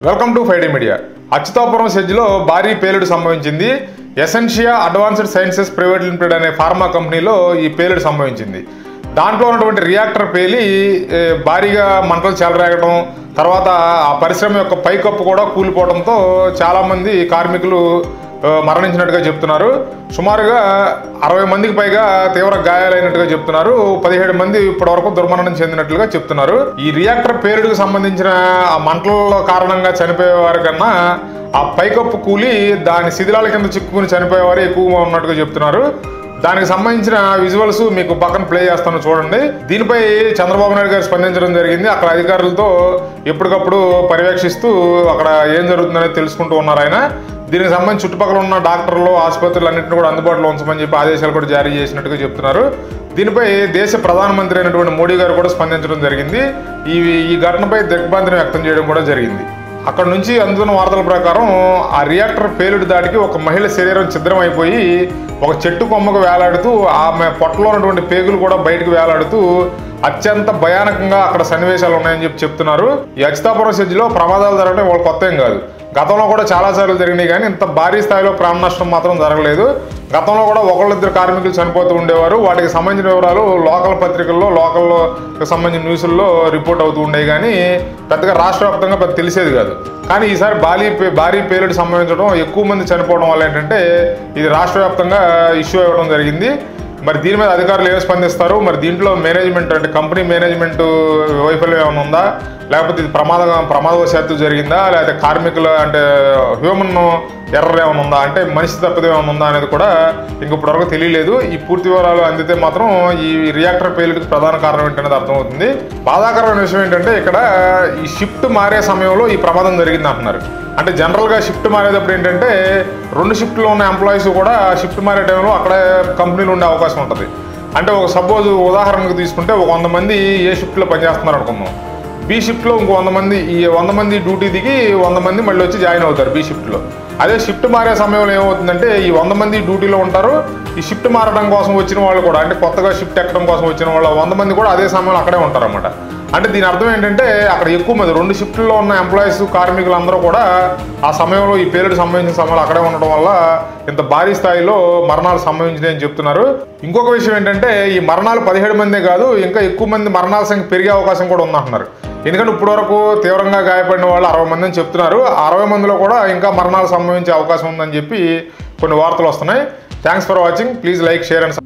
Welcome to Friday Media. Achyutapuram సెజ్లో భారీ పేలుడు సంభవించింది. Essentia Advanced Sciences Private Limited అనే ఫార్మా కంపెనీలో ఈ పేలుడు సంభవించింది. దాంట్లో ఉన్నటువంటి రియాక్టర్ పేలి భారీగా మంటలు చెలరేగడం, తర్వాత ఆ పరిశ్రమ యొక్క పైకప్పు కూడా కూలిపోవడంతో చాలామంది కార్మికులు మరణించినట్టుగా చెప్తున్నారు. సుమారుగా 60 మందికి పైగా తీవ్ర గాయాలైనట్టుగా చెప్తున్నారు. 17 మంది ఇప్పటివరకు దుర్మరణం చెందినట్లుగా చెప్తున్నారు. ఈ రియాక్టర్ పేలుడుకు సంబంధించిన ఆ మంటల కారణంగా చనిపోయే వారి కన్నా ఆ పైకప్పు కూలి దాని శిథిలాల కింద చిక్కుకుని చనిపోయేవారు ఎక్కువగా ఉన్నట్టుగా చెప్తున్నారు. దానికి సంబంధించిన విజువల్స్ మీకు పక్కన ప్లే చేస్తాను, చూడండి. దీనిపై చంద్రబాబు నాయుడు గారు స్పందించడం జరిగింది. అక్కడ అధికారులతో ఎప్పటికప్పుడు పర్యవేక్షిస్తూ అక్కడ ఏం జరుగుతుందనేది తెలుసుకుంటూ ఉన్నారు ఆయన. దీనికి సంబంధించి చుట్టుపక్కల ఉన్న డాక్టర్లు, ఆసుపత్రులు అన్నింటినీ కూడా అందుబాటులో ఉంచమని చెప్పి ఆదేశాలు కూడా జారీ చేసినట్టుగా చెప్తున్నారు. దీనిపై దేశ ప్రధానమంత్రి అయినటువంటి మోడీ గారు కూడా స్పందించడం జరిగింది. ఈ ఘటనపై దిగ్భ్రాంతిని వ్యక్తం చేయడం కూడా జరిగింది. అక్కడ నుంచి అందుతున్న వార్తల ప్రకారం ఆ రియాక్టర్ పేలుడు దాటికి ఒక మహిళ శరీరం ఛిద్రం అయిపోయి ఒక చెట్టు కొమ్మకు వేలాడుతూ ఆమె పొట్టలో ఉన్నటువంటి పేగులు కూడా బయటకు వేలాడుతూ అత్యంత భయానకంగా అక్కడ సన్నివేశాలు ఉన్నాయని చెప్తున్నారు. ఈ అచ్యుతాపురం సెజ్లో ప్రమాదాలు జరగడం వాళ్ళు కొత్త ఏం కాదు. గతంలో కూడా చాలాసార్లు జరిగినాయి, కానీ ఇంత భారీ స్థాయిలో ప్రాణ నష్టం మాత్రం జరగలేదు. గతంలో కూడా ఒకళ్ళిద్దరు కార్మికులు చనిపోతూ ఉండేవారు. వాటికి సంబంధించిన వివరాలు లోకల్ పత్రికల్లో, లోకల్లో సంబంధించిన న్యూస్ల్లో రిపోర్ట్ అవుతూ ఉండేవి, కానీ పెద్దగా రాష్ట్ర వ్యాప్తంగా పెద్ద తెలిసేది కాదు. కానీ ఈసారి భారీ పేలుడు సంభవించడం, ఎక్కువ మంది చనిపోవడం వల్ల ఏంటంటే ఇది రాష్ట్ర వ్యాప్తంగా ఇష్యూ అవ్వడం జరిగింది. మరి దీని మీద అధికారులు ఏం స్పందిస్తారు, మరి దీంట్లో మేనేజ్మెంట్ అంటే కంపెనీ మేనేజ్మెంట్ వైఫల్యం ఏమైనా ఉందా, లేకపోతే ఇది ప్రమాదవశాత్తు జరిగిందా, లేకపోతే కార్మికుల అంటే హ్యూమన్ ఎర్రర్ ఏమైనా ఉందా, అంటే మనిషి తప్పిదం ఏమైనా ఉందా అనేది కూడా ఇప్పటివరకు తెలియలేదు. ఈ పూర్తి వివరాలు అందితే మాత్రం ఈ రియాక్టర్ పేలుడికి ప్రధాన కారణం ఏంటనేది అర్థమవుతుంది. బాధాకరమైన విషయం ఏంటంటే ఇక్కడ ఈ షిఫ్ట్ మారే సమయంలో ఈ ప్రమాదం జరిగింది అంటున్నారు. అంటే జనరల్గా షిఫ్ట్ మారేటప్పుడు ఏంటంటే 2 షిఫ్ట్లో ఉన్న ఎంప్లాయీస్ కూడా షిఫ్ట్ మారే టైంలో అక్కడే కంపెనీలు ఉండే అవకాశం ఉంటుంది. అంటే ఒక సపోజ్ ఉదాహరణకు తీసుకుంటే ఒక 100 మంది ఏ షిఫ్ట్లో పనిచేస్తున్నారు అనుకుందాం. బి షిఫ్ట్లో ఇంకో 100 మంది, ఈ 100 మంది డ్యూటీ దిగి 100 మంది మళ్ళీ వచ్చి జాయిన్ అవుతారు బి షిఫ్ట్లో. అదే షిఫ్ట్ మారే సమయంలో ఏమవుతుందంటే ఈ 100 మంది డ్యూటీలో ఉంటారు. ఈ షిఫ్ట్ మారడం కోసం వచ్చిన వాళ్ళు కూడా, అంటే కొత్తగా షిఫ్ట్ ఎక్కడం కోసం వచ్చిన వాళ్ళు 100 మంది కూడా అదే సమయంలో అక్కడే ఉంటారు అన్నమాట. అంటే దీని అర్థం ఏంటంటే అక్కడ ఎక్కువ మంది 2 షిఫ్ట్లో ఉన్న ఎంప్లాయీస్, కార్మికులు అందరూ కూడా ఆ సమయంలో ఈ పేలుడు సంబంధించిన సమయంలో అక్కడే ఉండడం వల్ల ఇంత భారీ స్థాయిలో మరణాలు సంభవించినాయని చెప్తున్నారు. ఇంకొక విషయం ఏంటంటే ఈ మరణాలు 17 మందే కాదు, ఇంకా ఎక్కువ మంది మరణాల సంఖ్య పెరిగే అవకాశం కూడా ఉందంటున్నారు. ఎందుకంటే ఇప్పటివరకు తీవ్రంగా గాయపడిన వాళ్ళు 60 మంది అని చెప్తున్నారు. 60 మందిలో కూడా ఇంకా మరణాలు సంభవించే అవకాశం ఉందని చెప్పి కొన్ని వార్తలు వస్తున్నాయి. Thanks for watching. Please like, share and